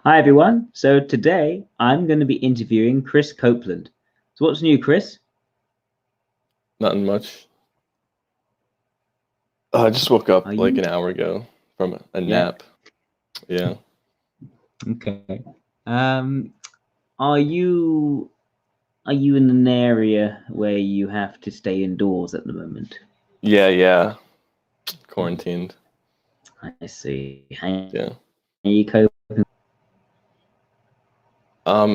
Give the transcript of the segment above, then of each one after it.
Hi, everyone. So today I'm going to be interviewing Chris Copeland. So what's new, Chris? Nothing much. I just woke up Are like you? an hour ago from a Yeah. nap. Yeah. Okay. Um, are you are you in an area where you have to stay indoors at the moment? Yeah. Quarantined. I see. How Yeah. are you coping?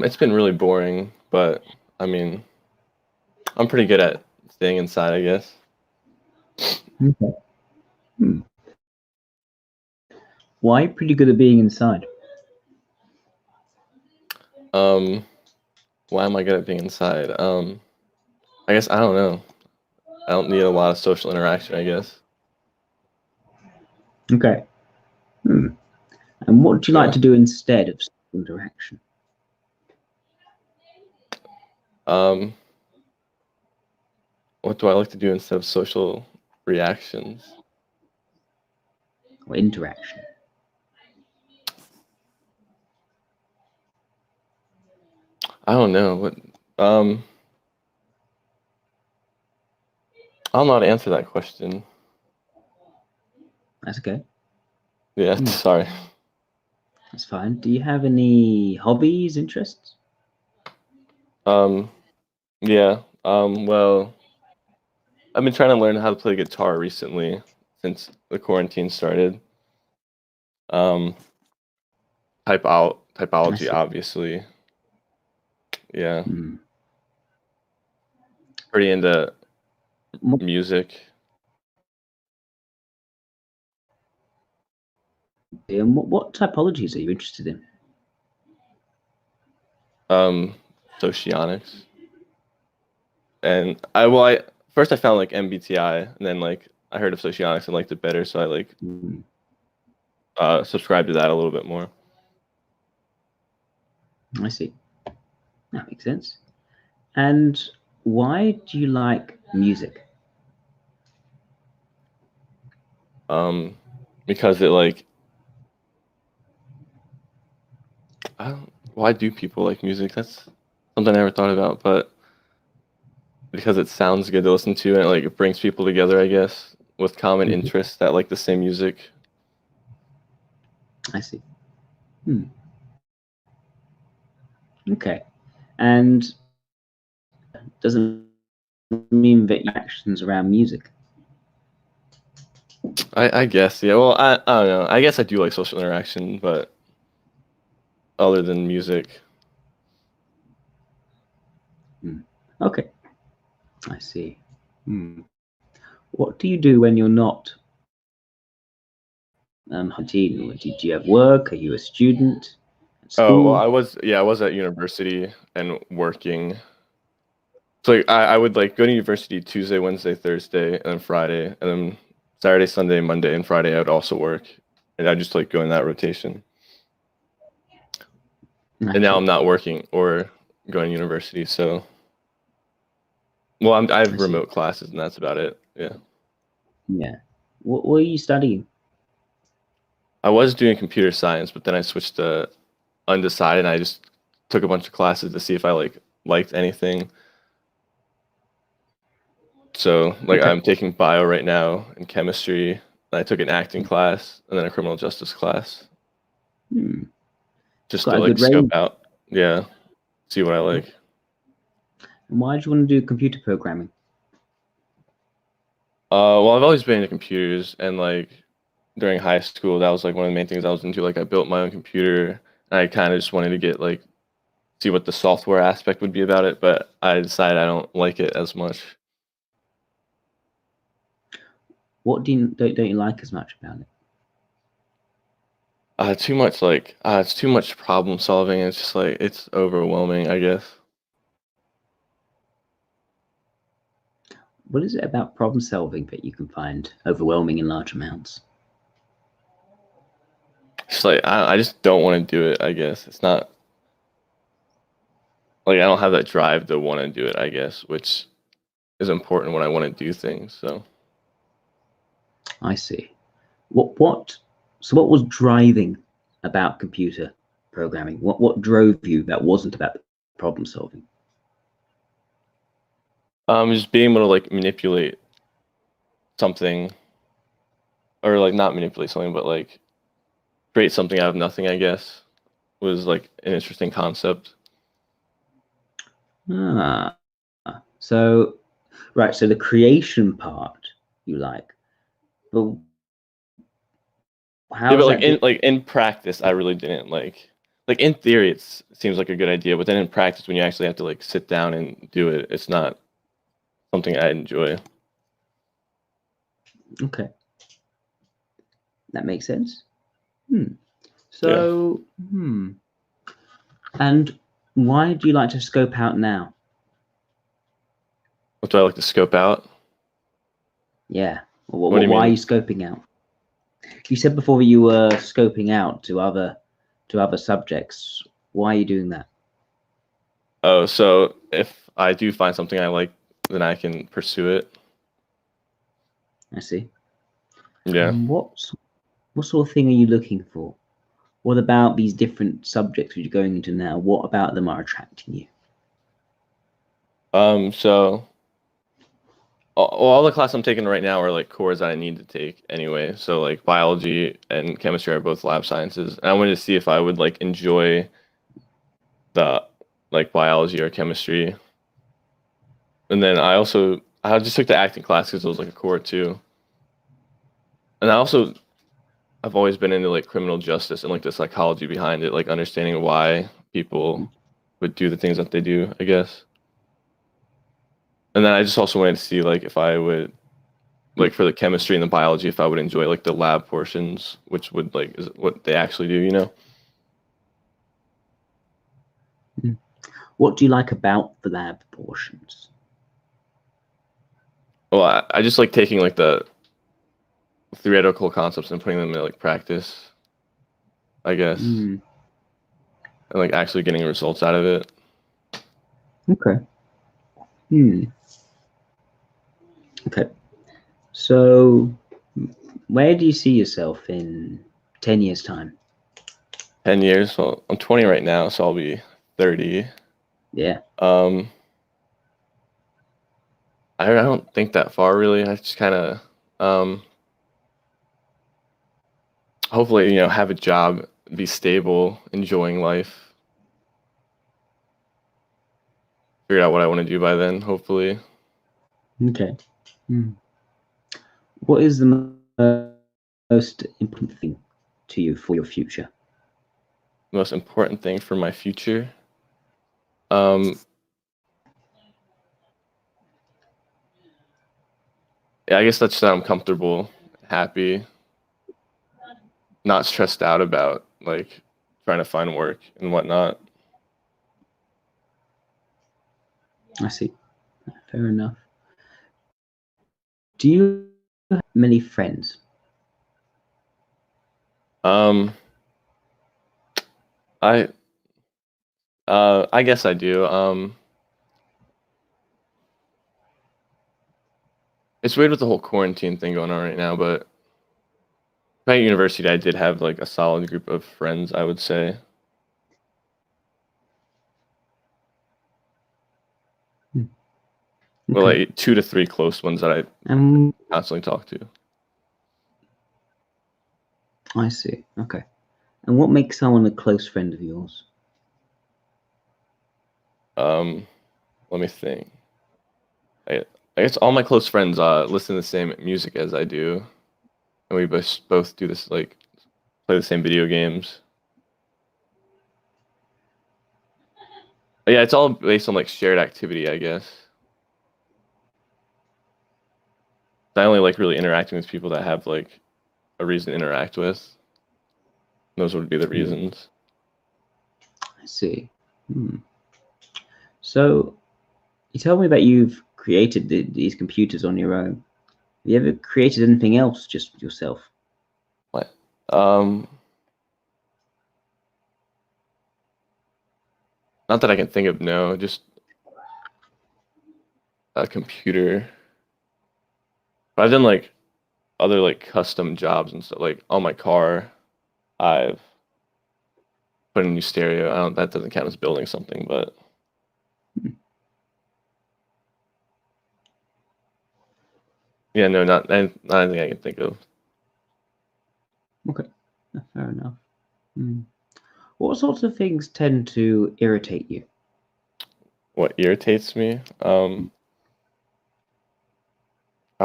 It's been really boring, but I mean, I'm pretty good at staying inside, I guess. Okay. Hmm. Why are you pretty good at being inside? Um, why am I good at being inside? I guess I don't know. I don't need a lot of social interaction, I guess. Okay. Hmm. And what do you like Yeah. to do instead of social interaction Um, what do I like to do instead of social reactions? or interaction? I don't know. Um I don't know how to answer that question. That's okay. Yeah, Hmm. sorry. That's fine. Do you have any hobbies, interests? Um, yeah. Well, I've been trying to learn how to play guitar recently since the quarantine started. Um, I typology, see. obviously. Yeah, Hmm. pretty into What, music. what typologies are you interested in? Um, Socionics, and I first I found like MBTI, and then like I heard of Socionics and liked it better, so I like Hmm. subscribed to that a little bit more. I see. That makes sense. And why do you like music? Um, because it like I don't, why do people like music? That's something I never thought about, but because it sounds good to listen to and like it brings people together, I guess, with common Mhm. interests that like the same music. I see. Hmm. Okay. And doesn't mean that your actions around music. I guess, yeah. Well, I don't know. I guess I do like social interaction, but other than music, Hmm. Okay. I see. Hmm. What do you do when you're not hunting? Do you have work? Are you a student at oh well, school? I was at university and working. So like, I would like go to university Tuesday, Wednesday, Thursday, and then Friday, and then Saturday, Sunday, Monday, and Friday I would also work, and I just like go in that rotation. And now Okay. I'm not working or going to university, so well, I I have see. remote classes, and that's about it. Yeah. Yeah. What are you studying? I was doing computer science, but then I switched to undecided. And I just took a bunch of classes to see if I like liked anything. So like Okay. I'm taking bio right now and chemistry. And I took an acting class and then a criminal justice class Hmm. It's just to quite a like good scope range. out. Yeah, see what I like. And why do you want to do computer programming? Well, I've always been into computers, and like during high school, that was like one of the main things I was into. Like I built my own computer, and I kind of just wanted to get like see what the software aspect would be about it, but I decided I don't like it as much. What don't you like as much about it? Too much like it's too much problem solving. It's just like it's overwhelming, I guess. What is it about problem solving that you can find overwhelming in large amounts? It's like I just don't want to do it. I guess it's not like I don't have that drive to want to do it. I guess, which is important when I want to do things. So I see. What? So what was driving about computer? programming? What drove you that wasn't about problem solving? Just being able to like manipulate something, or like not manipulate something, but like create something out of nothing, I guess, was like an interesting concept. Ah, so right. So the creation part you like, but Yeah, how but is that like in practice, I really didn't like in theory it seems like a good idea, but then in practice when you actually have to like sit down and do it, it's not something I enjoy. okay? That makes sense. Yeah. So, and why do you like to scope out now? What do I like to scope out? Yeah. What do you Why are you mean? scoping out? You said before you were scoping out to other subjects. Why are you doing that? Oh, so if I do find something I like, then I can pursue it. I see. Yeah. And what sort of thing are you looking for? What about these different subjects which you're going into now? What about them are attracting you? So all the classes I'm taking right now are like cores that I need to take anyway. So like biology and chemistry are both lab sciences. And I wanted to see if I would like enjoy the like biology or chemistry. And then I just took the acting class because it was like a core too. And I've always been into like criminal justice and like the psychology behind it, like understanding why people would do the things that they do, I guess. And then I just also wanted to see like if I would like for the chemistry and the biology if I would enjoy like the lab portions, which would like is what they actually do, you know? Mm. What do you like about the lab portions? Well, I just like taking like the theoretical concepts and putting them into like practice, I guess, Mm, and like actually getting results out of it. okay. Hmm. Okay. So, where do you see yourself in 10 years' time? 10 years. Well, I'm 20 right now, so I'll be 30. Yeah. Um, I don't think that far really. I just kind of hopefully have a job, be stable, enjoying life. Figure out what I want to do by then. Hopefully, Okay. Hmm. What is the most important thing to you for your future? the most important thing for my future. Um, yeah, I guess that's that I'm comfortable, happy, not stressed out about like trying to find work and whatnot. I see. Fair enough. Do you have many friends? Um, I I guess I do. It's weird with the whole quarantine thing going on right now, but at university I did have like a solid group of friends, I would say. Hmm. Well, Okay. like 2 to 3 close ones that I Um, constantly talk to. I see. Okay. And what makes someone a close friend of yours? Um, Let me think. I, I guess all my close friends listen to the same music as I do, and we both do this like play the same video games. But yeah, it's all based on like shared activity, I guess. I only like really interacting with people that have like a reason to interact with. Those would be the Hmm. reasons. I see. Hmm. So you tell me that you've created these computers on your own. Have you ever created anything else just yourself? What? Um, Not that I can think of. No, just a computer. But I've done like other like custom jobs and stuff. Like on my car, I've put in a new stereo. That doesn't count as building something, but yeah, no, not anything I can think of. Okay, fair enough. What sorts of things tend to irritate you? What irritates me? I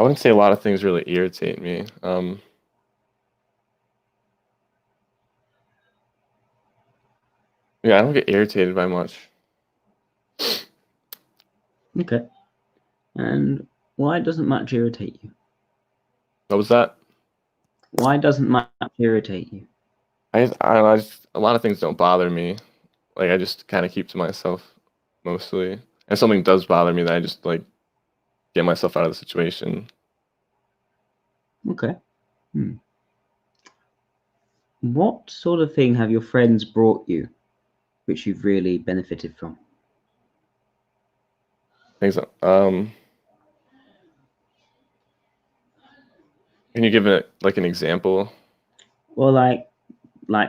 wouldn't say a lot of things really irritate me. Yeah, I don't get irritated by much. Okay, and why doesn't much irritate you? What was that? Why doesn't much irritate you? I just a lot of things don't bother me. Like I just kind of keep to myself mostly. And if something does bother me, then I just like get myself out of the situation. Okay. What sort of thing have your friends brought you which you've really benefited from? Things can you give it like an example? Well, like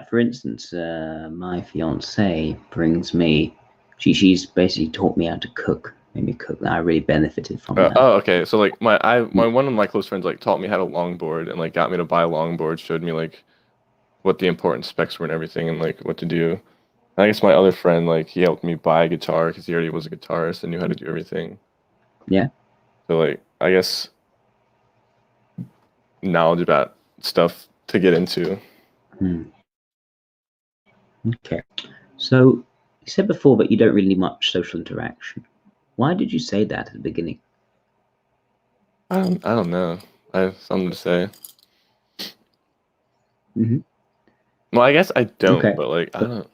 for instance, my fiance brings me. She's basically taught me how to cook. Made me cook. That I really benefited from that. Oh, okay. So like my one of my close friends like taught me how to longboard and like got me to buy a longboard, showed me like what the important specs were and everything and like what to do. And I guess my other friend like he helped me buy a guitar because he already was a guitarist and knew how to do everything. Yeah. So like I guess knowledge about stuff to get into. Okay. So you said before that you don't really need much social interaction. Why did you say that at the beginning? I don't know. I have something to say. Well, I guess I don't, Okay. but like I don't.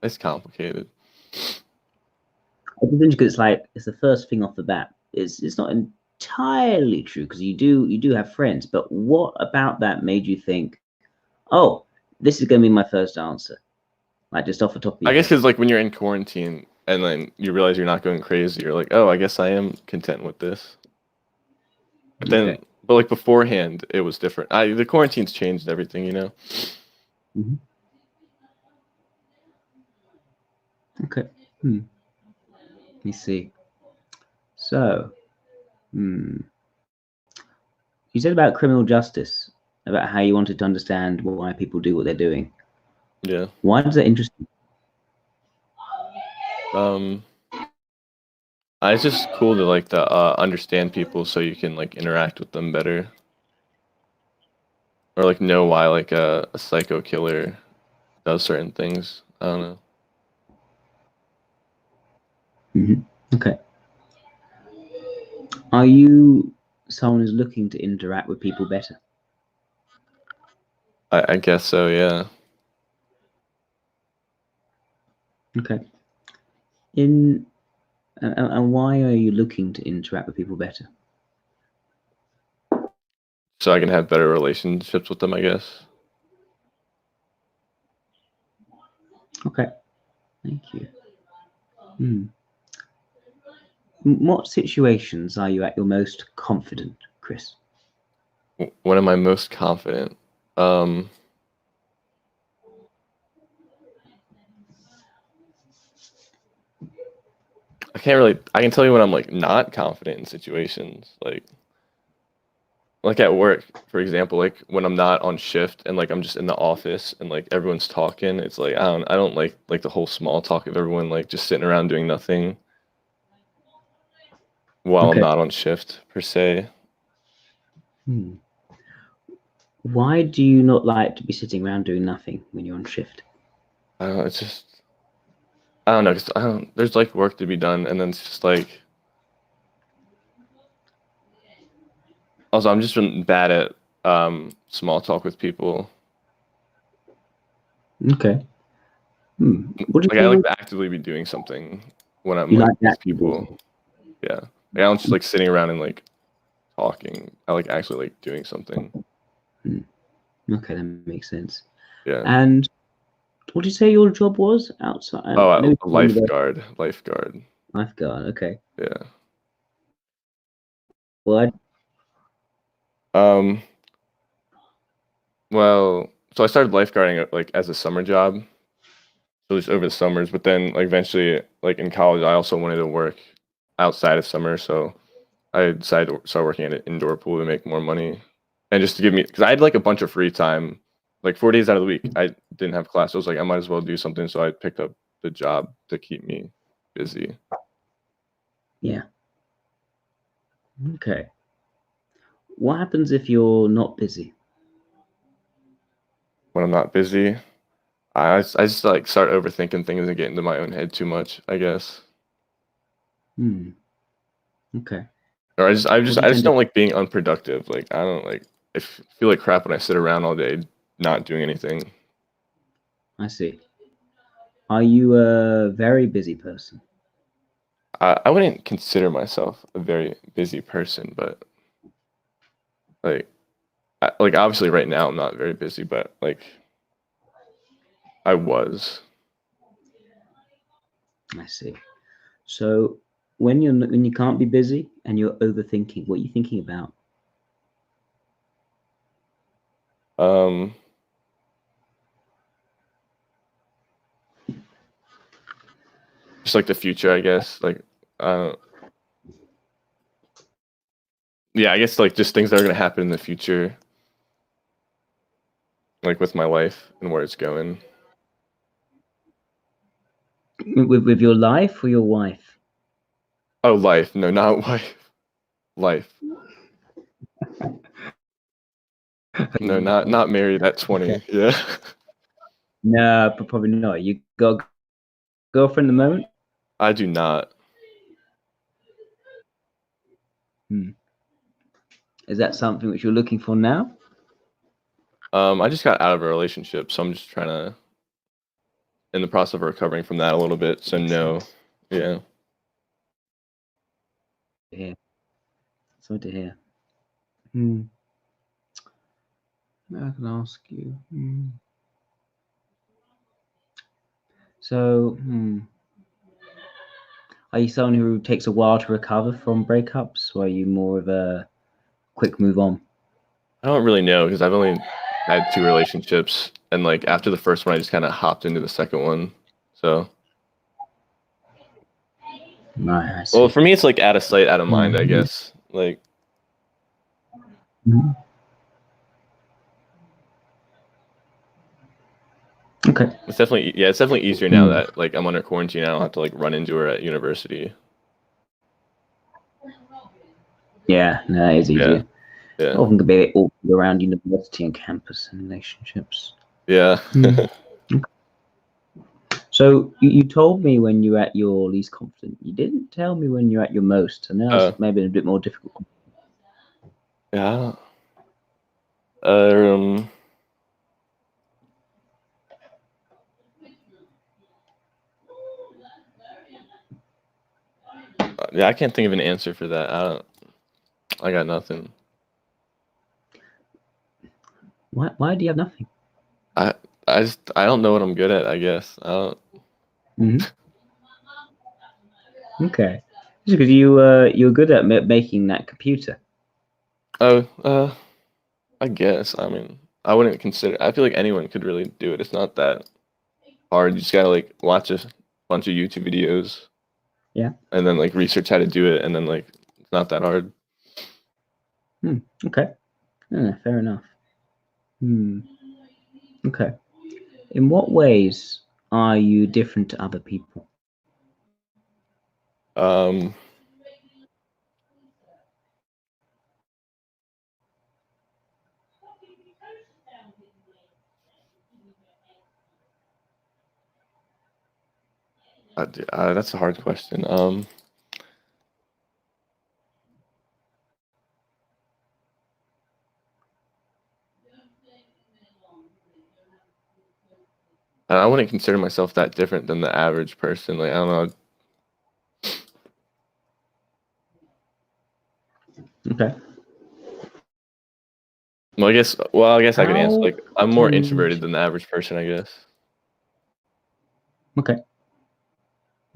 It's complicated. I think because it's the first thing off the bat. It's not entirely true because you do have friends, but what about that made you think, oh, this is going to be my first answer, like just off the top of your I guess head? because like when you're in quarantine and then you realize you're not going crazy, you're like, oh, I guess I am content with this. But then, Okay. but like beforehand, it was different. The quarantine's changed everything, you know. Okay. Let me see. So, you said about criminal justice, about how you wanted to understand why people do what they're doing. Yeah. Why does that interest you? It's just cool to like to understand people so you can like interact with them better, or like know why like a psycho killer does certain things. I don't know. Okay. Are you someone who's looking to interact with people better? I guess so. Yeah. Okay. And why are you looking to interact with people better? So I can have better relationships with them, I guess. Okay. Thank you. What situations are you at your most confident, Chris? When am I most confident? I can't really. I can tell you when I'm like not confident in situations, like at work, for example. Like when I'm not on shift and like I'm just in the office and like everyone's talking. It's like I don't like the whole small talk of everyone like just sitting around doing nothing while I'm Okay. not on shift per se. Why do you not like to be sitting around doing nothing when you're on shift? I don't know. It's just I don't know. 'Cause I don't. There's like work to be done, and then it's just like. Also, I'm just been bad at small talk with people. Okay. What do Like you I like think to actively be doing something when I'm you like like with that? people. Yeah, like, I don't just like sitting around and like talking. I like actually like doing something. Okay, that makes sense. Yeah. And what did you say your job was outside? Oh, I know a you were lifeguard. Lifeguard. lifeguard. Okay. Yeah. Well, Um. Well, so I started lifeguarding like as a summer job, at least over the summers. But then like eventually, like in college, I also wanted to work outside of summer, so I decided to start working at an indoor pool to make more money, and just to give me because I had like a bunch of free time, like 4 days out of the week. I didn't have class. So I was like, I might as well do something. So I picked up the job to keep me busy. Yeah. Okay. What happens if you're not busy? When I'm not busy, I just like start overthinking things and get into my own head too much, I guess. Hmm. Okay. Or What do you I tend just to? don't like being unproductive. Like I don't like feel like crap when I sit around all day not doing anything. I see. Are you a very busy person? I wouldn't consider myself a very busy person, but like like obviously right now I'm not very busy, but like I was. I see. So when you can't be busy and you're overthinking, what are you thinking about? Um, just like the future, I guess. Like uh, yeah, I guess like just things that are gonna happen in the future, like with my life and where it's going. With your life or your wife? Oh, life. No, not wife. Life. No, not married at Okay. 20. Yeah. No, but probably not. You got a girlfriend at the moment? I do not. Hmm. Is that something which you're looking for now? I just got out of a relationship, so I'm just trying to in the process of recovering from that a little bit. So no. Yeah. Yeah. Sorry to hear. Hmm. I can ask you. So, are you someone who takes a while to recover from breakups, or are you more of a quick move on? I don't really know because I've only had 2 relationships, and like after the first one, I just kind of hopped into the second one. So, Right, I well, see. for me, it's like out of sight, out of mind, I Mhm. guess. Like Mhm. Okay. it's definitely easier now Mm. that like I'm under quarantine. I don't have to like run into her at university. Yeah, no, that is Yeah, easier. yeah, Often can be a bit awkward around university and campus and relationships. yeah. Mm. So you told me when you're at your least confident. You didn't tell me when you're at your most, and that was uh, maybe a bit more difficult. yeah. Um, yeah. I can't think of an answer for that. I don't. I got nothing. Why do you have nothing? I I don't know what I'm good at. I guess I don't. Hmm. Okay, just because you're good at making that computer. Oh, I guess. I mean, I wouldn't consider. I feel like anyone could really do it. It's not that hard. You just gotta like watch a bunch of YouTube videos Yeah. and then like research how to do it, and then like it's not that hard. Okay. Yeah, fair enough. Hmm. Okay. In what ways are you different to other people? Um, that's a hard question. I wouldn't consider myself that different than the average person. Like I don't know. Okay. Well, I guess. Well, I guess I could answer. How Like I'm more introverted tend than the average person. I guess. Okay,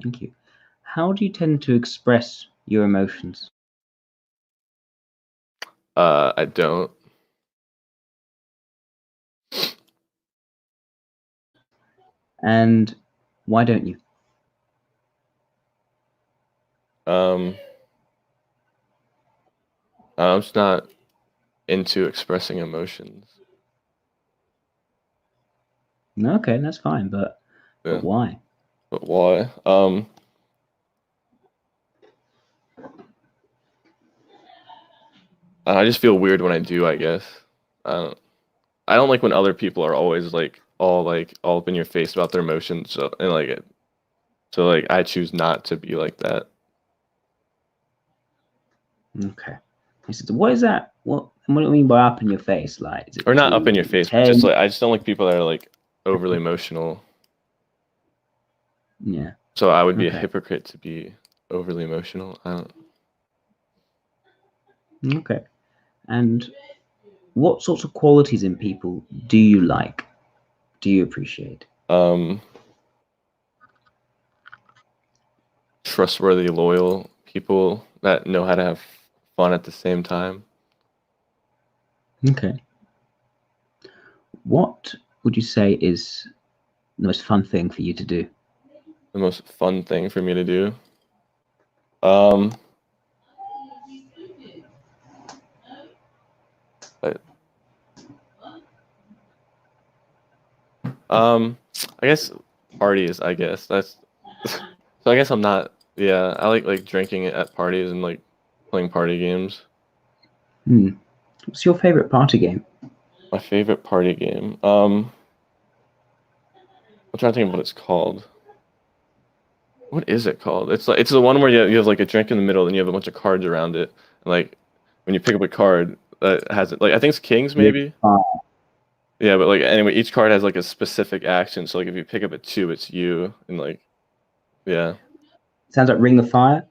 thank you. How do you tend to express your emotions? I don't. And Why don't you? I'm just not into expressing emotions. No, okay, that's fine, but Yeah. why? But why? I just feel weird when I do, I guess. I don't like when other people are always like all up in your face about their emotions, so like I choose not to be like that. Okay. So what is that? What do you mean by up in your face? Like, is it Or not up in your too face, but intense? just like I just don't like people that are like overly emotional. Yeah. So I would be a Okay. hypocrite to be overly emotional. I don't. Okay. And what sorts of qualities in people do you like? Do you appreciate? Trustworthy, loyal people that know how to have fun at the same time. Okay. What would you say is the most fun thing for you to do? The most fun thing for me to do. Um, I, I guess parties. I guess that's. So I guess I'm not. Yeah, I like drinking at parties and like playing party games. What's your favorite party game? My favorite party game. I'm trying to think of what it's called. What is it called? It's the one where you have like a drink in the middle and you have a bunch of cards around it. And like when you pick up a card that has it, like I think it's Kings Ring maybe. of Fire. Yeah, but like anyway, each card has like a specific action. So like if you pick up a 2, it's you, and like yeah. Sounds like Ring of Fire.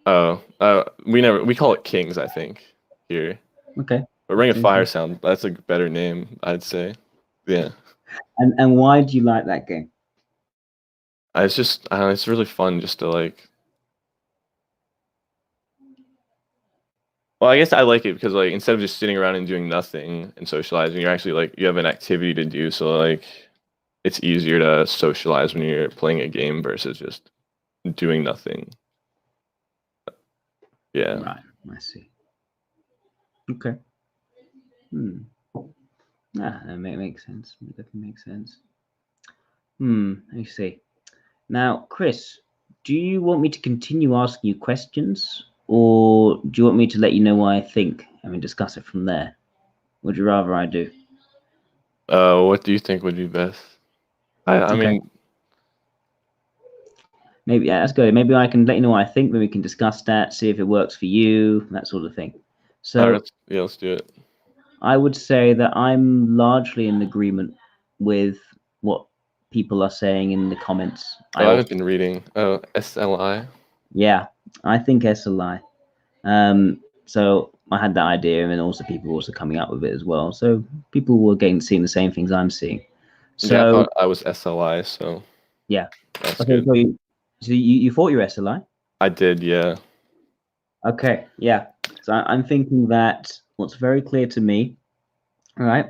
Oh, we call it Kings, I think, here. Okay. But Ring of Fire Okay. that's a better name, I'd say. Yeah. And why do you like that game? It's just I don't know, it's really fun just to like. Well, I guess I like it because like instead of just sitting around and doing nothing and socializing, you're actually like you have an activity to do. So like it's easier to socialize when you're playing a game versus just doing nothing. Yeah. Right. I see. Okay. Ah, that makes sense. It definitely makes sense. I see. Now, Chris, do you want me to continue asking you questions, or do you want me to let you know what I think and we discuss it from there? Would you rather I do? What do you think would be best? I Okay. mean, Maybe that's good. Maybe I can let you know what I think, then we can discuss that, see if it works for you, that sort of thing. all So right, let's do it. I would say that I'm largely in agreement with what people are saying in the comments. Oh, I haven't been reading. Oh, SLI. Yeah, I think SLI. So I had that idea, and then also people were also coming up with it as well. So people were getting seeing the same things I'm seeing. Yeah, I So thought I was SLI, so yeah. that's Okay, good. so you thought you were SLI? I did, yeah. Okay, yeah. So I'm thinking that what's very clear to me, all right,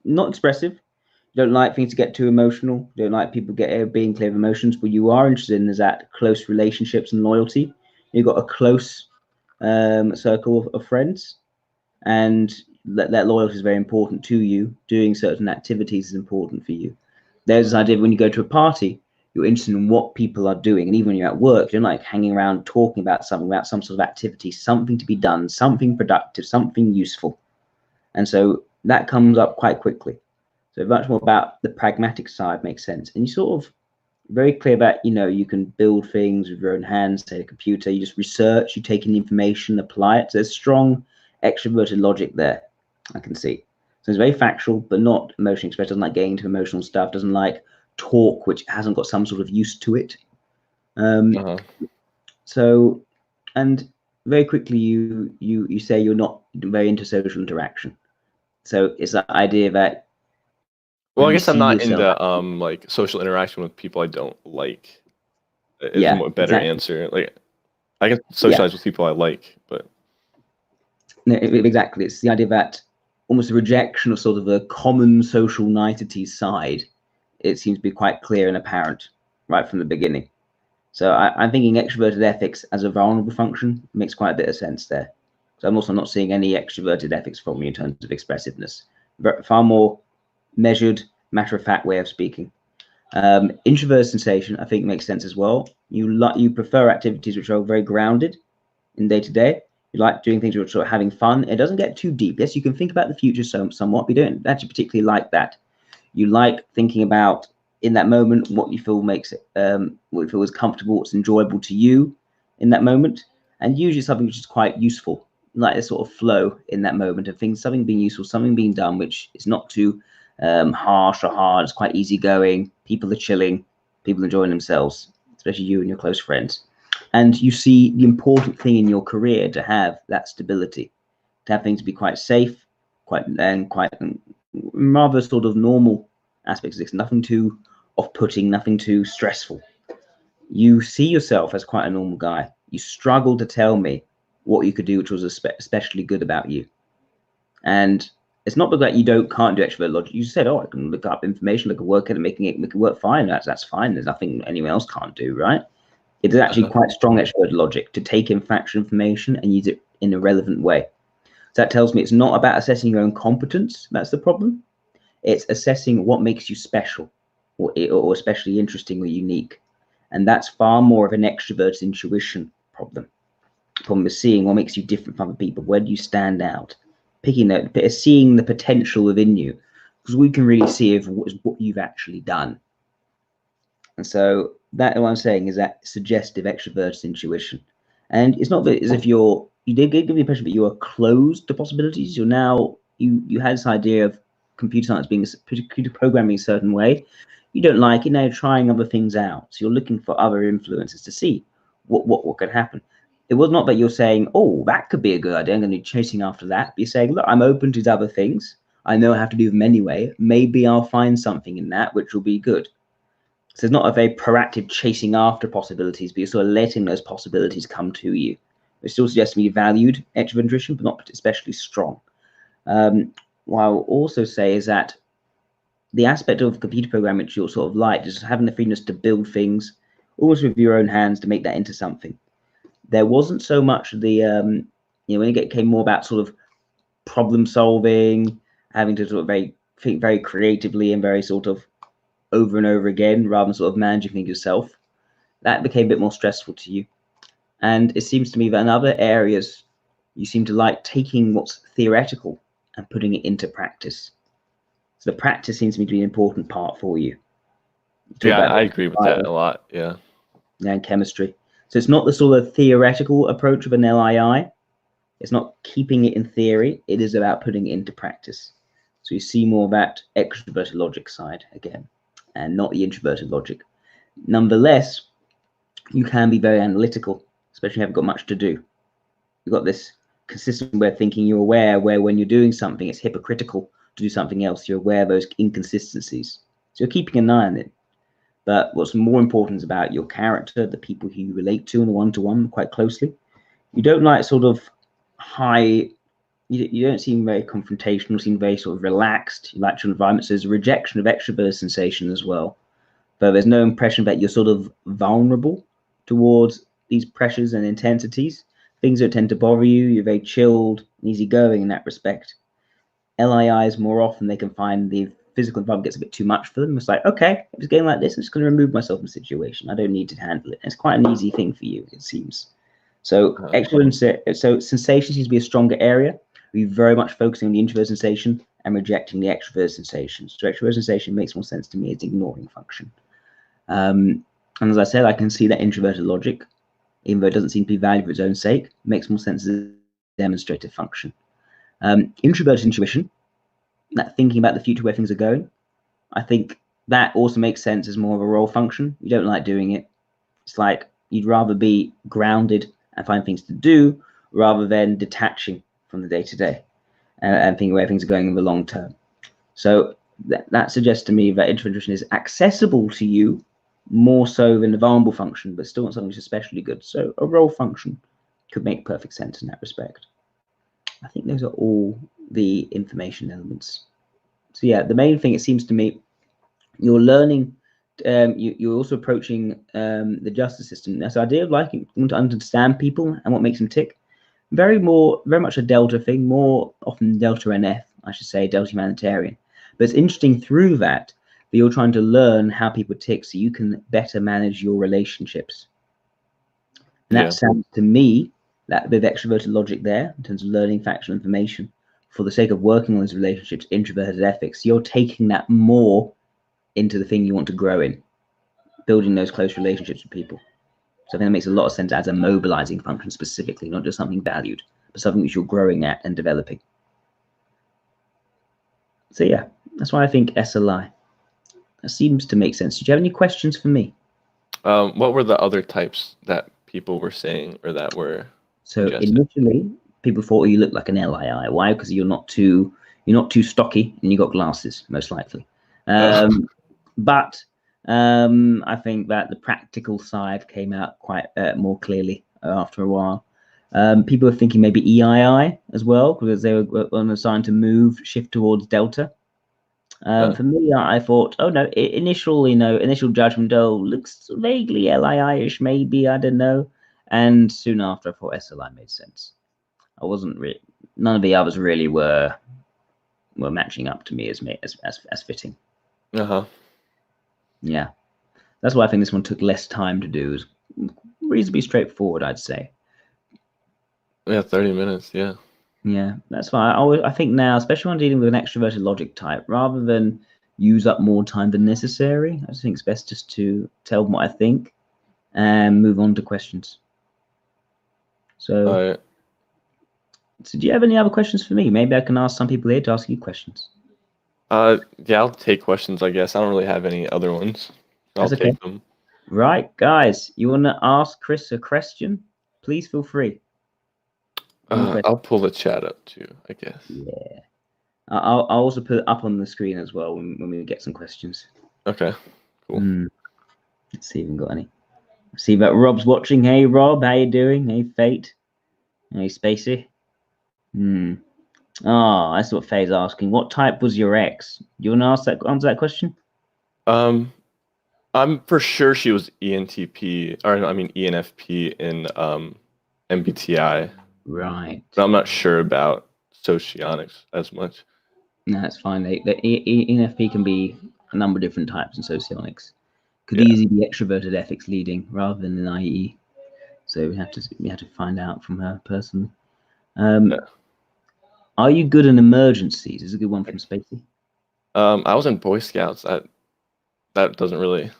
not expressive. Don't like things to get too emotional. Don't like people being clear of emotions. But you are interested in is that close relationships and loyalty. You've got a close circle of friends, and that loyalty is very important to you. Doing certain activities is important for you. There's this idea when you go to a party, you're interested in what people are doing, and even when you're at work, you're like hanging around talking about something, about some sort of activity, something to be done, something productive, something useful, and so that comes up quite quickly. So much more about the pragmatic side makes sense, and you sort of very clear about you can build things with your own hands, say a computer. You just research, you take in the information, apply it. So there's strong extroverted logic there, I can see. So it's very factual, but not emotionally expressed. Doesn't like getting into emotional stuff. Doesn't like talk which hasn't got some sort of use to it. Uh-huh. So, and very quickly you say you're not very into social interaction. So it's that idea that Well, I you guess I'm see not yourself. into like social interaction with people I don't like. Is a Yeah, more better exactly. answer. Like I can Yeah, socialize with people I like, but no, exactly. It's the idea that almost a rejection of sort of a common social nicety side it seems to be quite clear and apparent right from the beginning. So I'm thinking extroverted ethics as a vulnerable function makes quite a bit of sense there. So I'm also not seeing any extroverted ethics from you in terms of expressiveness, but far more measured, matter-of-fact way of speaking. Introverted sensation, I think, makes sense as well. You prefer activities which are very grounded in day-to-day. You like doing things which are sort of having fun. It doesn't get too deep. Yes, you can think about the future somewhat, but you don't actually particularly like that. You like thinking about in that moment what you feel makes it, what you feel is comfortable, what's enjoyable to you in that moment, and usually something which is quite useful, like a sort of flow in that moment of things, something being useful, something being done which is not too harsh or hard. It's quite easygoing. People are chilling. People enjoying themselves, especially you and your close friends. And you see the important thing in your career to have that stability, to have things be quite safe, quite rather sort of normal aspects of this, nothing too off-putting, nothing too stressful. You see yourself as quite a normal guy. You struggle to tell me what you could do which was especially good about you. And it's not that you can't do extrovert logic. You said, oh, I can look up information, look at work at it, make it work fine. That's fine. There's nothing anyone else can't do, right? It is actually quite strong extrovert logic to take in factual information and use it in a relevant way. So that tells me it's not about assessing your own competence. That's the problem. It's assessing what makes you special or especially interesting or unique. And that's far more of an extrovert's intuition problem. Problem is seeing what makes you different from other people. Where do you stand out? Seeing the potential within you, because we can really see what you've actually done. And so that what I'm saying is that suggestive extrovert's intuition. And it's not as if you did give the impression that you are closed to possibilities. You're now you had this idea of computer science being computer programming a certain way. You don't like it, now you're trying other things out. So you're looking for other influences to see what could happen. It was not that you're saying, oh, that could be a good idea, I'm going to be chasing after that. But you're saying, look, I'm open to other things. I know I have to do them anyway. Maybe I'll find something in that which will be good. So it's not a very proactive chasing after possibilities, but you're sort of letting those possibilities come to you. It still suggests to be valued extrovert intuition, but not especially strong. What I'll also say is that the aspect of computer programming which you're sort of like is having the freedom to build things almost with your own hands to make that into something. There wasn't so much the when it came more about sort of problem solving, having to sort of think very creatively and very sort of over and over again rather than sort of managing things yourself. That became a bit more stressful to you. And it seems to me that in other areas you seem to like taking what's theoretical and putting it into practice. So the practice seems to me to be an important part for you. Yeah, I agree with that a lot. Yeah. And chemistry. So it's not the sort of theoretical approach of an LII. It's not keeping it in theory. It is about putting it into practice. So you see more of that extroverted logic side again, and not the introverted logic. Nonetheless, you can be very analytical, especially if you haven't got much to do. You've got this consistent way of thinking. You're aware where when you're doing something, it's hypocritical to do something else. You're aware of those inconsistencies. So you're keeping an eye on it. But what's more important is about your character, the people who you relate to in the one-to-one quite closely. You don't like sort of high, you don't seem very confrontational, seem very sort of relaxed. You like your environment. So there's a rejection of extroverted sensation as well. But there's no impression that you're sort of vulnerable towards these pressures and intensities. Things that tend to bother you, you're very chilled and easygoing in that respect. LIIs, more often they can find the physical environment gets a bit too much for them. It's like, okay, if it's getting like this, I'm just going to remove myself from the situation. I don't need to handle it. It's quite an easy thing for you, it seems. So so sensation seems to be a stronger area. We're very much focusing on the introvert sensation and rejecting the extrovert sensation. So extrovert sensation makes more sense to me as ignoring function. And as I said, I can see that introverted logic, even though it doesn't seem to be valued for its own sake, makes more sense as a demonstrative function. Introverted intuition, that thinking about the future where things are going, I think that also makes sense as more of a role function. You don't like doing it. It's like you'd rather be grounded and find things to do rather than detaching from the day-to-day and thinking where things are going in the long term. So that suggests to me that intuition is accessible to you more so than the vulnerable function, but still not something which is especially good. So a role function could make perfect sense in that respect. I think those are all the information elements. So yeah, the main thing, it seems to me, You're learning. You're also approaching the justice system. That's the idea of liking to understand people and what makes them tick. Very much a Delta thing. More often Delta NF, I should say, Delta humanitarian. But it's interesting through that you're trying to learn how people tick, so you can better manage your relationships. And that sounds to me that bit of extroverted logic there in terms of learning factual information for the sake of working on those relationships, introverted ethics. You're taking that more into the thing you want to grow in, building those close relationships with people. So I think that makes a lot of sense as a mobilizing function specifically, not just something valued, but something which you're growing at and developing. So yeah, that's why I think SLI. That seems to make sense. Did you have any questions for me? What were the other types that people were saying or that were suggested? Initially, people thought you looked like an LII. Why? Because you're not too stocky and you got glasses, most likely. But I think that the practical side came out quite more clearly after a while. People were thinking maybe EII as well, because they were on a sign to shift towards Delta. For me, I thought, oh no, initial judgment, looks vaguely LII-ish, maybe, I don't know. And soon after, I thought SLI made sense. I wasn't really, none of the others really were matching up to me as fitting. Yeah, that's why I think this one took less time to do. It was reasonably straightforward, I'd say. Yeah, 30 minutes. Yeah. Yeah, that's why I think now, especially when dealing with an extroverted logic type, rather than use up more time than necessary, I just think it's best just to tell them what I think and move on to questions. So, so do you have any other questions for me? Maybe I can ask some people here to ask you questions. Yeah, I'll take questions, I guess. I don't really have any other ones. I'll take them. Right, guys, you want to ask Chris a question? Please feel free. I'll pull the chat up too, I guess. Yeah. I'll also put it up on the screen as well when we get some questions. Okay, cool. Let's see if we've got any. See that Rob's watching. Hey, Rob, how you doing? Hey, Fate. Hey, Spacey. Oh, that's what Faye's asking. What type was your ex? Do you want to answer that question? I'm for sure she was ENTP, or I mean ENFP in MBTI. Right. But I'm not sure about socionics as much. No, that's fine. The ENFP can be a number of different types in socionics. Could easily be extroverted ethics leading rather than an IE. So we have to find out from her personally. Are you good in emergencies? Is a good one from Spacey. I was in Boy Scouts. That doesn't really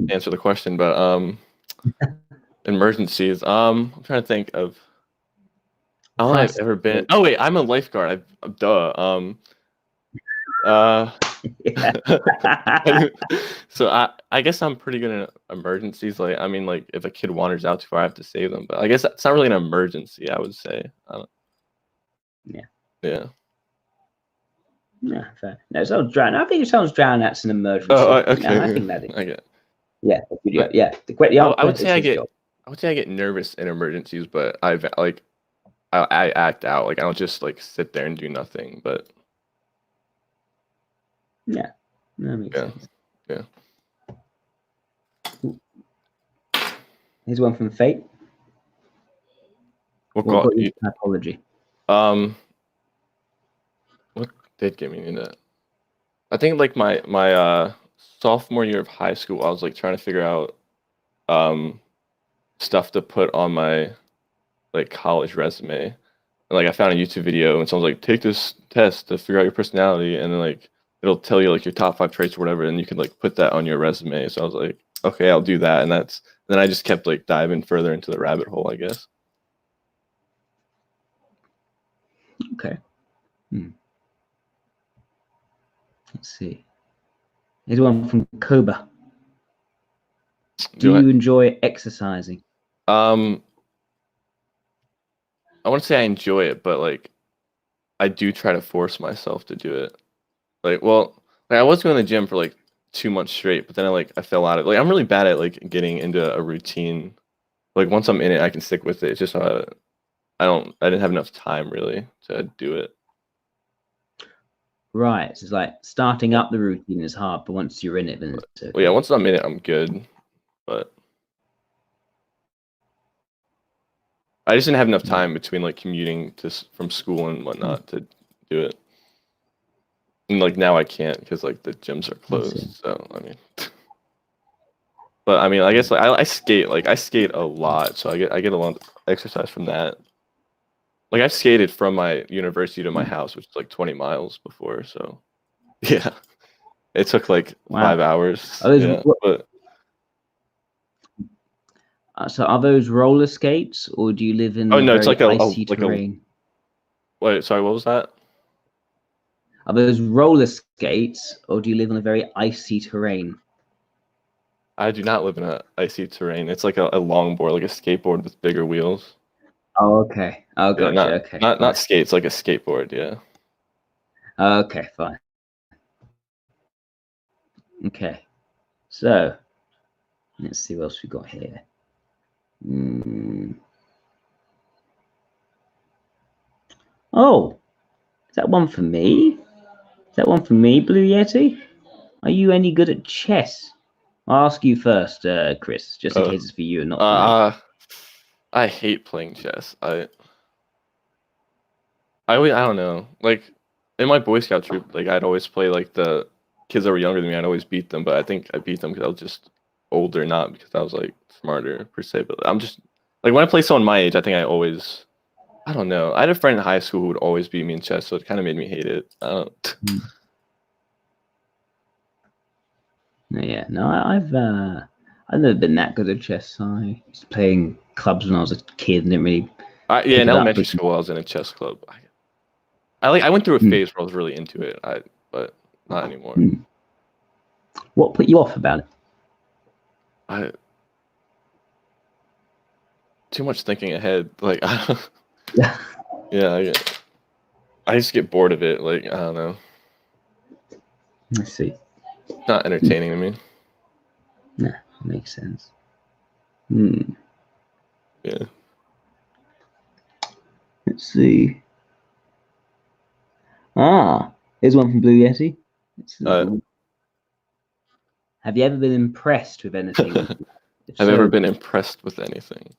answer the question, but emergencies. I'm trying to think of. I don't think I've ever been. Oh wait, I'm a lifeguard. Duh. So I guess I'm pretty good in emergencies. Like, I mean, like if a kid wanders out too far, I have to save them. But I guess that's not really an emergency, I would say. Yeah. Yeah, fair. No, it sounds drown. I think it sounds drown. That's an emergency. Oh, okay. No, I think that is. I get. Yeah. I would say I get nervous in emergencies, but I act out. Like I don't just like sit there and do nothing. But yeah, that makes sense. Yeah. Here's one from Fate. What got you typology? What did get me into that? I think like my sophomore year of high school, I was like trying to figure out stuff to put on my like college resume. And like I found a YouTube video and someone's like, take this test to figure out your personality, and then like it'll tell you like your top 5 traits or whatever, and you can like put that on your resume. So I was like, okay, I'll do that. And then I just kept like diving further into the rabbit hole, I guess. Okay. Let's see. Here's one from Koba. Do you enjoy exercising? I wouldn't say I enjoy it, but like I do try to force myself to do it. Like, well, like I was going to the gym for like 2 months straight, but then I fell out of it. Like I'm really bad at like getting into a routine. Like once I'm in it, I can stick with it. It's just I didn't have enough time really to do it. Right. So it's like starting up the routine is hard, but once you're in it, then it's okay. Well, yeah, once I'm in it, I'm good. But I just didn't have enough time between like commuting from school and whatnot to do it. And like now I can't because like the gyms are closed. So I mean, but I mean, I guess like I skate. Like I skate a lot, so I get a lot of exercise from that. Like I've skated from my university to my house, which is like 20 miles before. So yeah, it took like 5 hours. Yeah, but so are those roller skates, or do you live in no, it's very like icy terrain? Wait, sorry, what was that? Are those roller skates, or do you live in a very icy terrain? I do not live in an icy terrain. It's like a longboard, like a skateboard with bigger wheels. Oh, okay. Oh, gotcha. Yeah, Okay. not skates, like a skateboard. Yeah. Okay, fine. Okay. So let's see what else we got here. Oh, is that one for me? Is that one for me, Blue Yeti? Are you any good at chess? I'll ask you first, Chris, just in case it's for you and not for me. I hate playing chess. I don't know. Like in my Boy Scout troop, like I'd always play like the kids that were younger than me. I'd always beat them, but I think I beat them because I was just older, not because I was like smarter per se. But I'm just like when I play someone my age, I think I don't know. I had a friend in high school who would always beat me in chess, so it kind of made me hate it. I don't. Yeah, no, I've never been that good at chess. I was playing clubs when I was a kid and didn't really. Yeah, in elementary school, I was in a chess club. I went through a phase where I was really into it. But not anymore. What put you off about it? Too much thinking ahead. Like, Yeah. Yeah, I just get bored of it. Like, I don't know. I see. It's not entertaining to me. Nah, makes sense. Yeah. Let's see. Here's one from Blue Yeti. Have you ever been impressed with anything? I've ever been impressed with anything.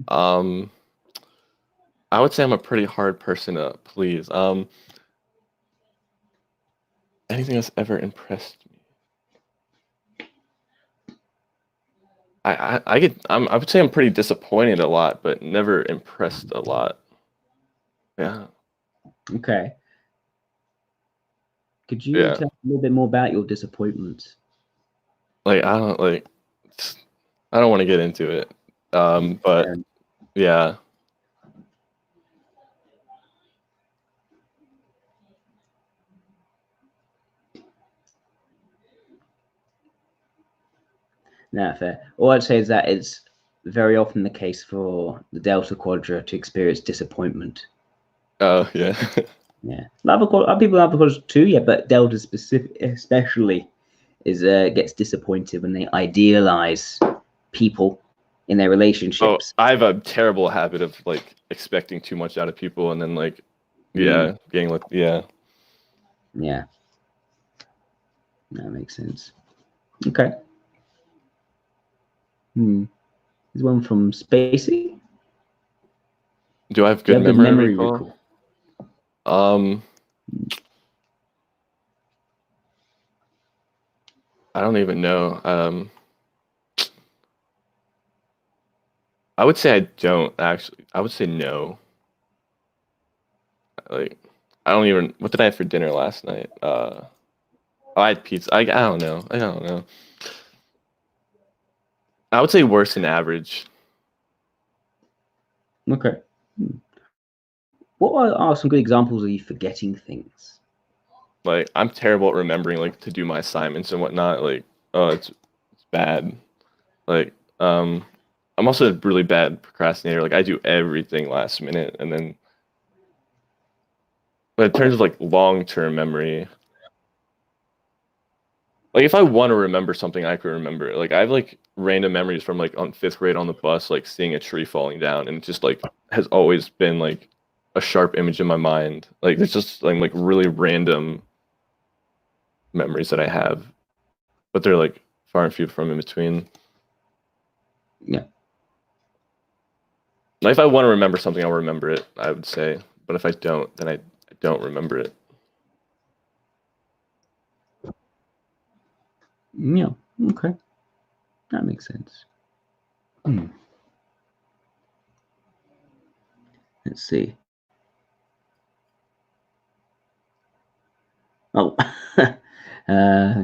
I would say I'm a pretty hard person to please. Anything that's ever impressed me. I would say I'm pretty disappointed a lot, but never impressed a lot. Yeah. Okay. Could you tell me a little bit more about your disappointments? Like I don't want to get into it. But yeah. Nah, fair. All I'd say is that it's very often the case for the Delta Quadra to experience disappointment. Oh, yeah. Yeah. Other people have Quadras too, yeah, but Delta especially gets disappointed when they idealize people in their relationships. I have a terrible habit of like expecting too much out of people and then like getting like Yeah, that makes sense. Okay. There's one from Spacey. Do I have good memory recall? I don't even know. I would say I don't actually. I would say no. Like, I don't even. What did I have for dinner last night? I had pizza. I don't know. I don't know. I would say worse than average. Okay. What are some good examples of you forgetting things? Like, I'm terrible at remembering like to do my assignments and whatnot. Like, it's bad. Like, I'm also a really bad procrastinator. Like, I do everything last minute, and then. But in terms of like long-term memory, like if I want to remember something, I can remember it. Like I have like random memories from like on 5th grade on the bus, like seeing a tree falling down, and it just like has always been like a sharp image in my mind. Like it's just like really random memories that I have, but they're like far and few from in between. Yeah. Like if I want to remember something, I'll remember it, I would say. But if I don't, then I don't remember it. Yeah. Okay. That makes sense. Let's see. Oh,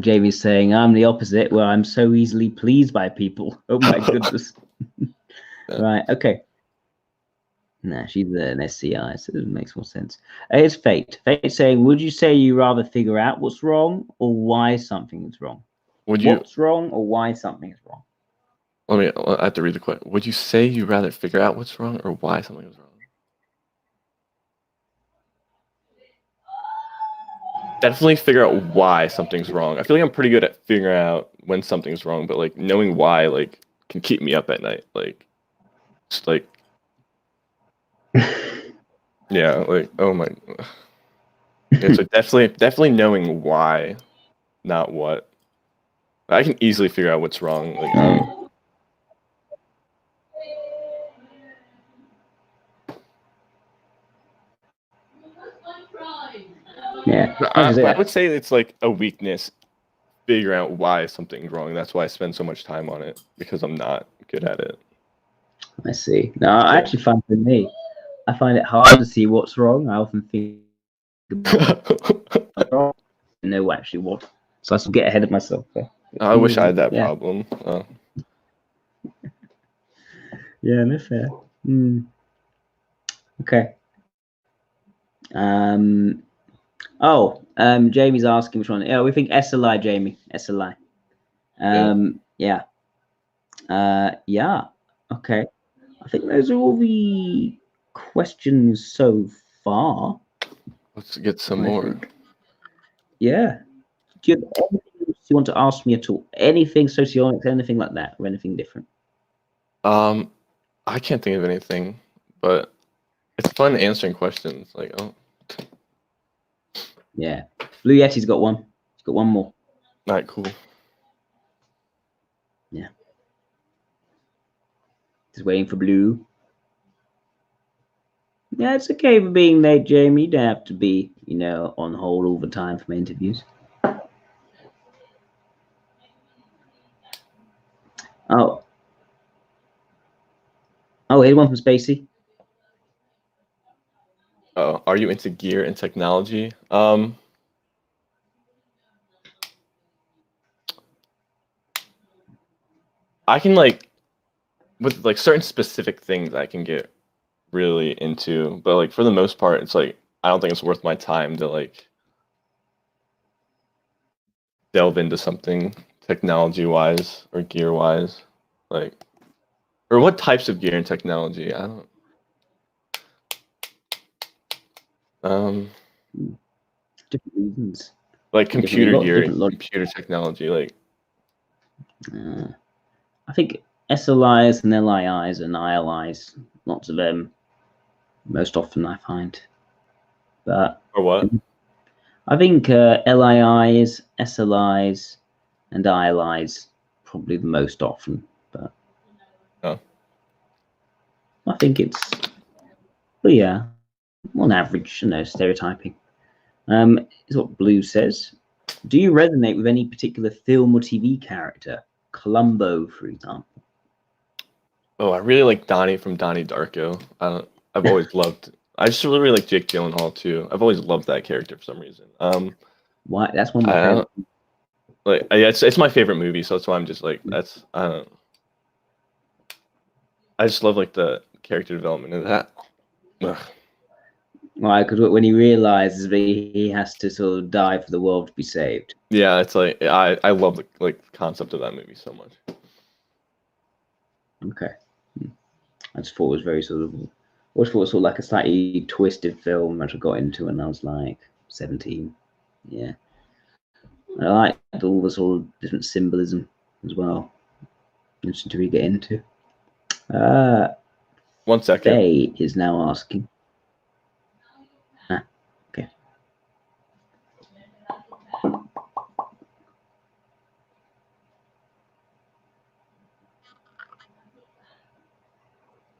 Jamie's saying, I'm the opposite, where I'm so easily pleased by people. Oh my goodness. Yeah. Right, okay. Nah, she's an SCI, so it makes more sense. Here's Fate. Fate saying, would you say you rather figure out what's wrong or why something is wrong? What's wrong or why something is wrong? I have to read the question. Would you say you rather figure out what's wrong or why something is wrong? Definitely figure out why something's wrong. I feel like I'm pretty good at figuring out when something's wrong, but like knowing why like can keep me up at night. Like just like yeah, like oh my yeah, so definitely knowing why, not what. I can easily figure out what's wrong. Like I don't know. Yeah. I would say it's like a weakness figuring out why something's wrong. That's why I spend so much time on it, because I'm not good at it. I see. No, I actually find for me, I find it hard to see what's wrong. I often think know actually what, so I still get ahead of myself. I wish I had that problem. Yeah, no fair. Okay. Jamie's asking which one. Yeah, we think SLI, Jamie. SLI. Yeah. Yeah. Okay. I think those are all the questions so far. Let's get some more. Yeah. Do you have anything else you want to ask me at all? Anything sociological, anything like that, or anything different? I can't think of anything, but it's fun answering questions. Like, oh. Yeah. Blue Yeti's got one. He's got one more. All right, cool. Yeah. Just waiting for Blue. Yeah, it's okay for being late, Jamie. You don't have to be, on hold all the time for my interviews. Oh, here's one from Spacey. Oh, are you into gear and technology? I can with certain specific things I can get really into, but like for the most part, it's like I don't think it's worth my time to delve into something technology wise or gear wise, or what types of gear and technology. I don't. Different reasons. Like computer gear, computer technology, I think SLIs and LIIs and ILIs, lots of them, most often I find. But or what? I think LIIs, SLIs, and ILIs probably the most often. But I think it's, yeah, on average, stereotyping. Is what Blue says. Do you resonate with any particular film or TV character? Columbo, for example. Oh, I really like Donnie from Donnie Darko. I've always loved. I just really like Jake Gyllenhaal too. I've always loved that character for some reason. Why? That's one of my favorites. It's my favorite movie, so that's why I'm just like that's. I don't know. I just love the character development of that. Ugh. Right, because when he realizes that he has to sort of die for the world to be saved. Yeah, it's like I love the concept of that movie so much. Okay, I just thought it was very sort of. I always thought it was sort of like a slightly twisted film that I got into when I was like 17. Yeah, I liked all the sort of different symbolism as well. Interesting to really get into. 1 second. Faye is now asking.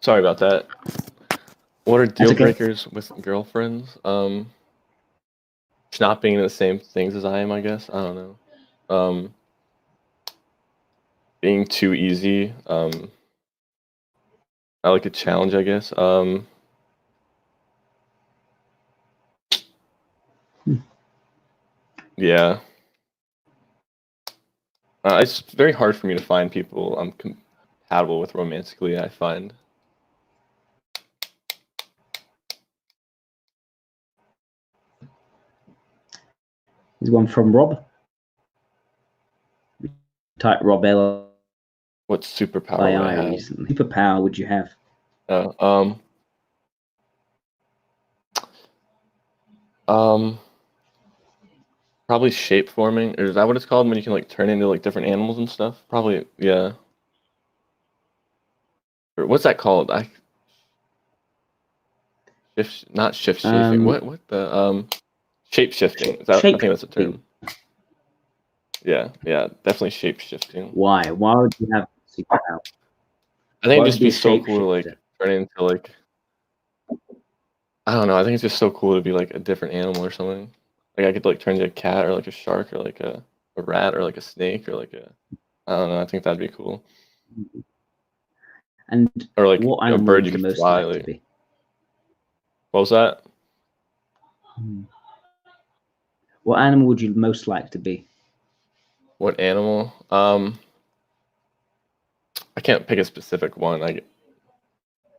Sorry about that. What are deal okay. breakers with girlfriends? Just not being into the same things as I am, I guess. I don't know. Being too easy. I like a challenge, I guess. Yeah. It's very hard for me to find people I'm compatible with romantically, I find. Here's one from Rob. Type Rob L. What superpower would I have? Recently. Superpower would you have? Probably shape forming. Or is that what it's called when you can like turn into like different animals and stuff? Probably, yeah. Or what's that called? Not shift shaping. What the shape shifting? Is that? I think that's a term. Yeah, definitely shape shifting. Why? Why would you have superpower? I think it'd just be so cool to like turn into like, I don't know. I think it's just so cool to be like a different animal or something. Like I could like turn into a cat or like a shark or like a rat or like a snake or like I don't know. I think that'd be cool. And or like what a bird you could fly. Like, what was that? What animal would you most like to be? What animal? I can't pick a specific one.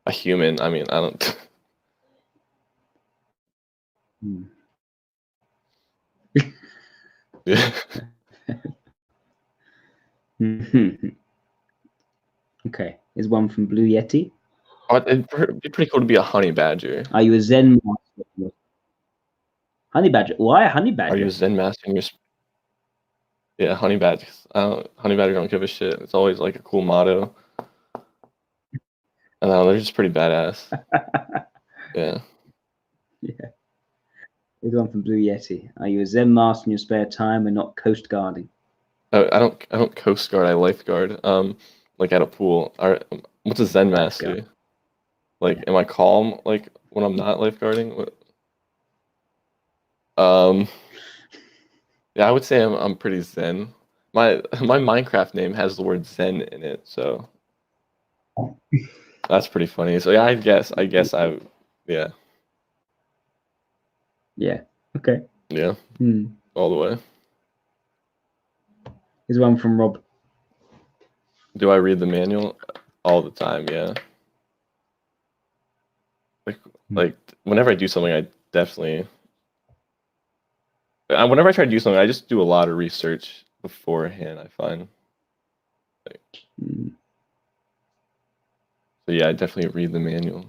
A human. I mean, I don't. Yeah. Okay, here's one from Blue Yeti. It'd be pretty cool to be a honey badger. Are you a Zen master? Honey badger? Why a honey badger? Are you a Zen master in your? Yeah, honey badgers. Honey badger don't give a shit. It's always like a cool motto. I know, they're just pretty badass. Yeah. Yeah. Here's one from Blue Yeti. Are you a Zen master in your spare time and not coast guarding? I don't coast guard. I lifeguard. Like at a pool. What's a Zen master? Like, am I calm? Like when I'm not lifeguarding? Yeah, I would say I'm pretty zen. My Minecraft name has the word zen in it, so that's pretty funny. So yeah, I guess yeah. Yeah. Okay. Yeah. All the way. Here's one from Rob. Do I read the manual? All the time, yeah. Like whenever I do something, I definitely whenever I try to do something, I just do a lot of research beforehand, I find. So yeah, I definitely read the manual.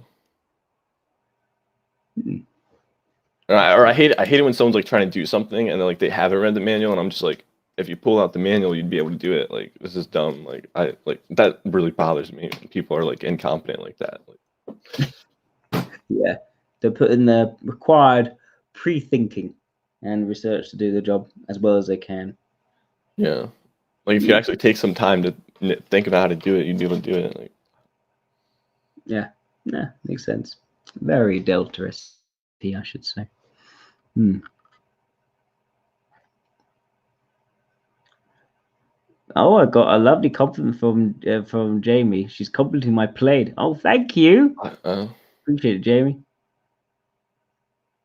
Or I hate it when someone's like trying to do something and then like they haven't read the manual and I'm just like, if you pull out the manual, you'd be able to do it. Like this is dumb. Like that really bothers me when people are like incompetent like that. Yeah, they're putting the required pre-thinking and research to do the job as well as they can. Yeah, like if you actually take some time to think about how to do it, you'd be able to do it. Like, yeah, makes sense. Very Delta-y, I should say. Oh, I got a lovely compliment from Jamie. She's complimenting my plate. Oh, thank you. Appreciate it, Jamie.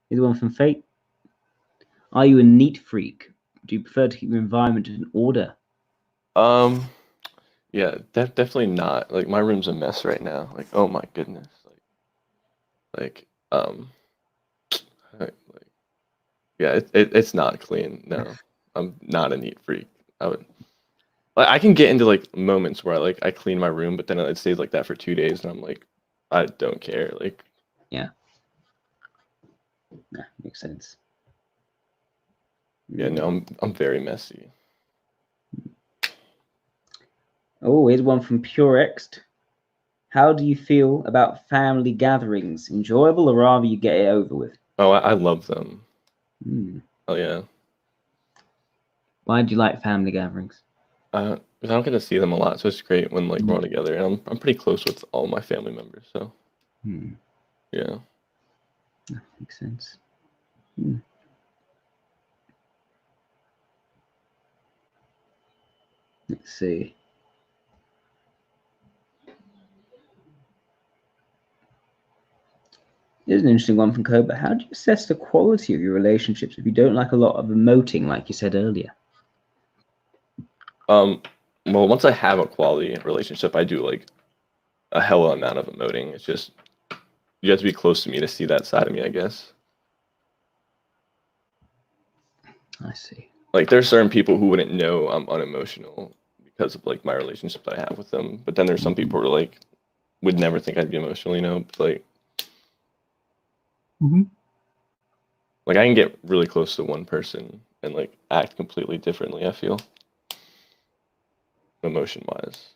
Here's one from Fate. Are you a neat freak? Do you prefer to keep your environment in order? Yeah, definitely not. Like my room's a mess right now. Like, oh my goodness. Yeah, it's not clean. No, I'm not a neat freak. I can get into like moments where I clean my room, but then it stays like that for 2 days, and I'm like, I don't care. Like, yeah, makes sense. Yeah, no, I'm very messy. Oh, here's one from PureXed. How do you feel about family gatherings? Enjoyable, or rather you get it over with? Oh, I love them. Oh yeah. Why do you like family gatherings? 'Cause I don't get to see them a lot, so it's great when like we're all together, and I'm pretty close with all my family members. So yeah. That makes sense. Let's see. Here's an interesting one from Kobe. How do you assess the quality of your relationships if you don't like a lot of emoting, like you said earlier? Well, once I have a quality relationship, I do like a hell amount of emoting. It's just you have to be close to me to see that side of me, I guess. I see. Like there's certain people who wouldn't know I'm unemotional because of like my relationship that I have with them. But then there's some people who are like would never think I'd be emotional, you know? Like like I can get really close to one person and like act completely differently, I feel. Emotion wise.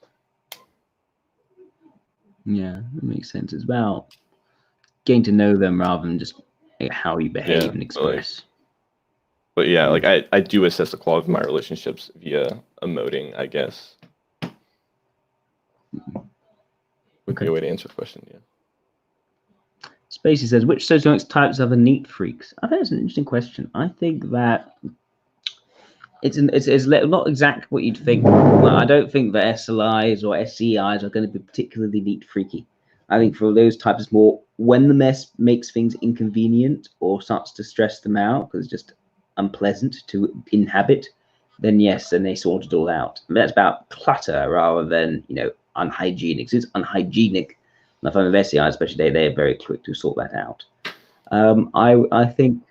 Yeah, that makes sense. It's about getting to know them rather than just how you behave and express. But yeah, like I do assess the quality of my relationships via emoting, I guess. Would be a way to answer the question, yeah. Spacey says, which socioeconomic types are the neat freaks? I think it's an interesting question. I think that it's not exactly what you'd think. Well, I don't think that SLIs or SCIs are going to be particularly neat freaky. I think for those types, it's more when the mess makes things inconvenient or starts to stress them out because it's just unpleasant to inhabit, then yes, then they sort it all out. And that's about clutter rather than, unhygienic. So it's unhygienic. And I find with SCIs, especially, they're very quick to sort that out. I think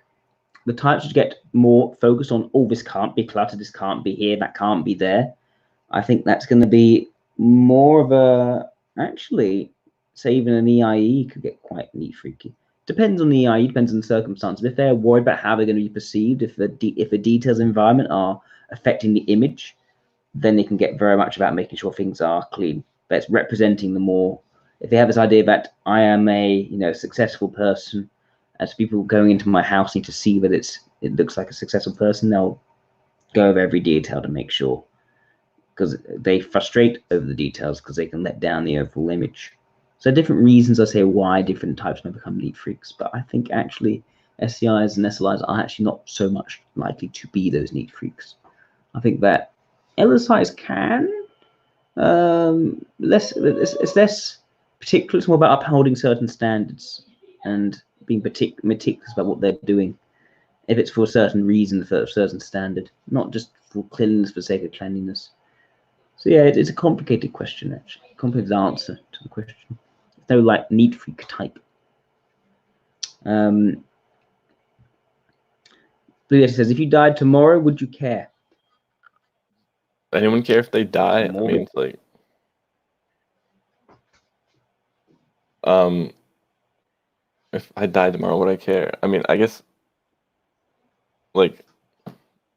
the types which get more focused on, oh, this can't be cluttered, this can't be here, that can't be there. I think that's going to be more of a, actually, say even an EIE could get quite neat freaky. Depends on the EIE, depends on the circumstances. If they're worried about how they're going to be perceived, if the details of environment are affecting the image, then they can get very much about making sure things are clean. But it's representing the more, if they have this idea that I am a successful person, as people going into my house need to see that it looks like a successful person, they'll go over every detail to make sure, because they frustrate over the details because they can let down the overall image. So different reasons, I say, why different types may become neat freaks, but I think actually SCIs and SLIs are actually not so much likely to be those neat freaks. I think that LSIs can, it's less particular, it's more about upholding certain standards and being meticulous about what they're doing. If it's for a certain reason, for a certain standard, not just for cleanliness for the sake of cleanliness. So yeah, it's a complicated question, actually. Complicated answer to the question. There's no like neat freak type. Blue Yeti says, if you died tomorrow, would you care? Anyone care if they die? I mean, it's like if I died tomorrow, would I care? I mean, I guess like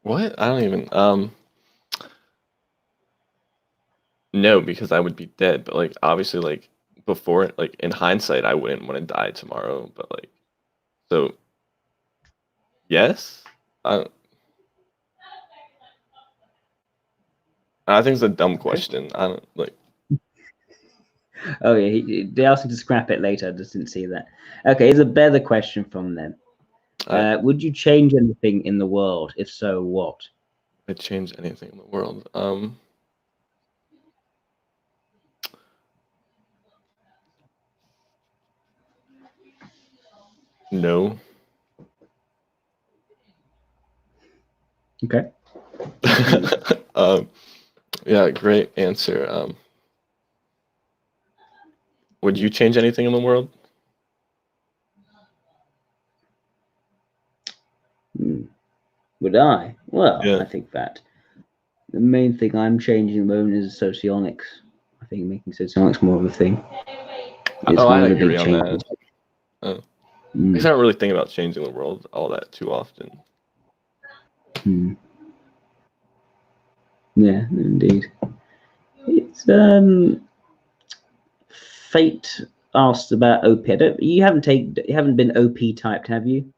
what? I don't even no, because I would be dead, but like obviously like before it, like in hindsight I wouldn't want to die tomorrow, but like so yes. I think it's a dumb question. I don't like. Oh yeah, they asked him to scrap it later. I just didn't see that. Okay, here's a better question from them. Would you change anything in the world? If so, what? I'd change anything in the world. No. Okay. Yeah, great answer. Would you change anything in the world? Would I? Well, Yeah. I think that the main thing I'm changing at the moment is socionics. I think making socionics more of a thing. It's one of the big changes. I don't really think about changing the world all that too often. Yeah, indeed. It's Fate asked about OP. You haven't been OP typed, have you?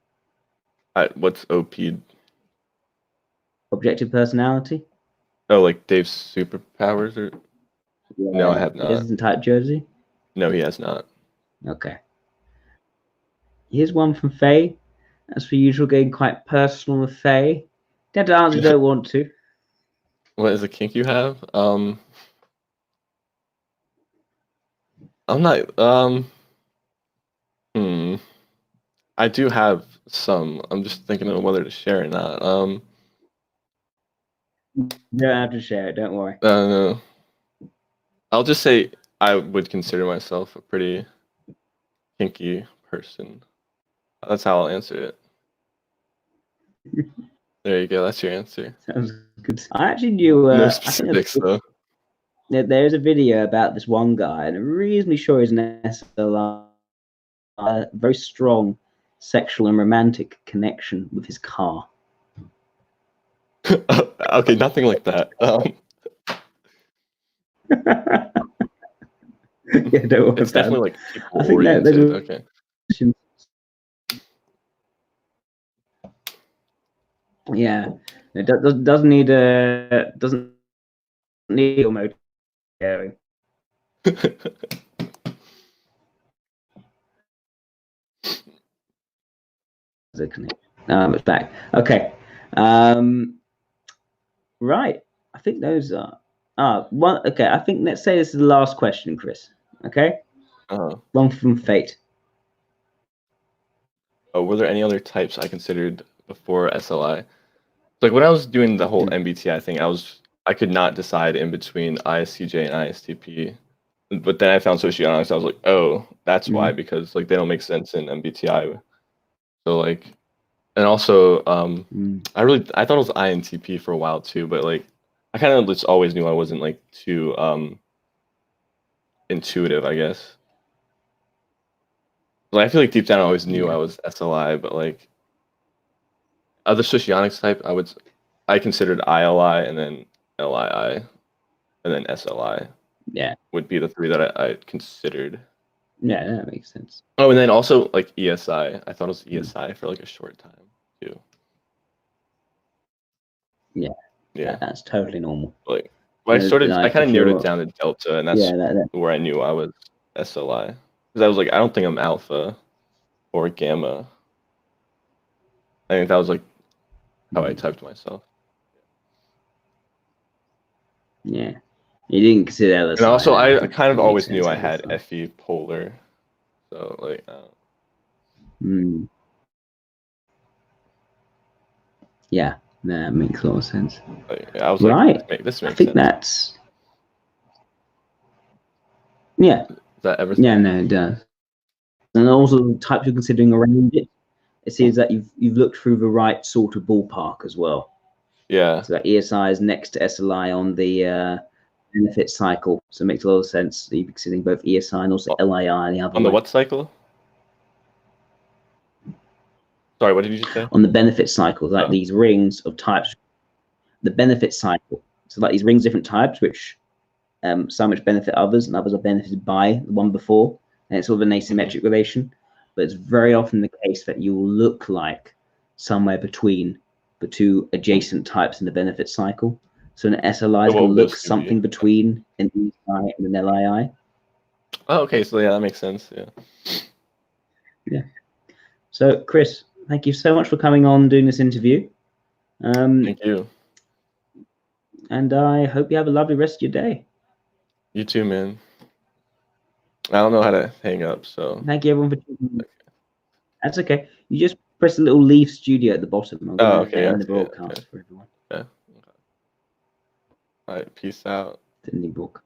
What's OP? Objective personality. Oh, like Dave's superpowers or no, I Yeah. have not. Isn't type jersey? No, he has not. Okay. Here's one from Faye. As per usual, getting quite personal with Faye. Don't have to answer if you don't want to. What is a kink you have? I'm not. I do have some. I'm just thinking of whether to share or not. You don't have to share it. Don't worry. No. I'll just say I would consider myself a pretty kinky person. That's how I'll answer it. There you go. That's your answer. Sounds good. I actually knew. No I think specifics though. there's a video about this one guy, and I'm reasonably sure he's an SLR. Very strong sexual and romantic connection with his car. Okay, nothing like that. Yeah, don't worry. It's definitely like I think people that oriented. Okay. Yeah, it doesn't need your motor sharing. It's back. Okay. Right. I think those are. One. Okay. I think let's say this is the last question, Chris. Okay. One from Fate. Oh, were there any other types I considered before SLI? Like when I was doing the whole MBTI thing, I could not decide in between ISTJ and ISTP. But then I found socioeconomics. I was like, oh, that's why, because like they don't make sense in MBTI. So like, and also I thought it was INTP for a while too, but like I kind of just always knew I wasn't like too intuitive, I guess. Like I feel like deep down I always knew I was SLI, but like other socioeconomics type, I considered ILI and then LII and then SLI. Yeah. Would be the three that I considered. Yeah, that makes sense. Oh, and then also like ESI. I thought it was ESI for like a short time too. Yeah. Yeah. That's totally normal. Like I kind of narrowed it down to Delta, and that's that. where I knew I was SLI. Because I was like, I don't think I'm Alpha or Gamma. I think that was like how I typed myself. Yeah. You didn't consider that. And also, I kind of always knew I had FE polar. So like. Yeah, that makes a lot of sense. I was right. Like, this makes I think sense. That's. Yeah. Is that everything? Yeah, no, it does. And also the types you're considering around it. It seems that you've looked through the right sort of ballpark as well. Yeah. So that ESI is next to SLI on the benefit cycle, so it makes a lot of sense that you're considering both ESI and also LII and the other on the what cycle? Sorry, what did you just say? On the benefit cycle, like these rings of types. The benefit cycle. So like these rings, different types, which some which benefit others and others are benefited by the one before. And it's sort of an asymmetric relation. But it's very often the case that you will look like somewhere between the two adjacent types in the benefit cycle. So an SLI will look something between an ESI and an LII. Oh, okay. So yeah, that makes sense. Yeah. Yeah. So Chris, thank you so much for coming on doing this interview. Thank you. And I hope you have a lovely rest of your day. You too, man. I don't know how to hang up, so. Thank you, everyone, for tuning in. That's okay. You just press the little leave studio at the bottom. Oh, okay. End the broadcast for everyone. Yeah. Okay. All right. Peace out. The new book.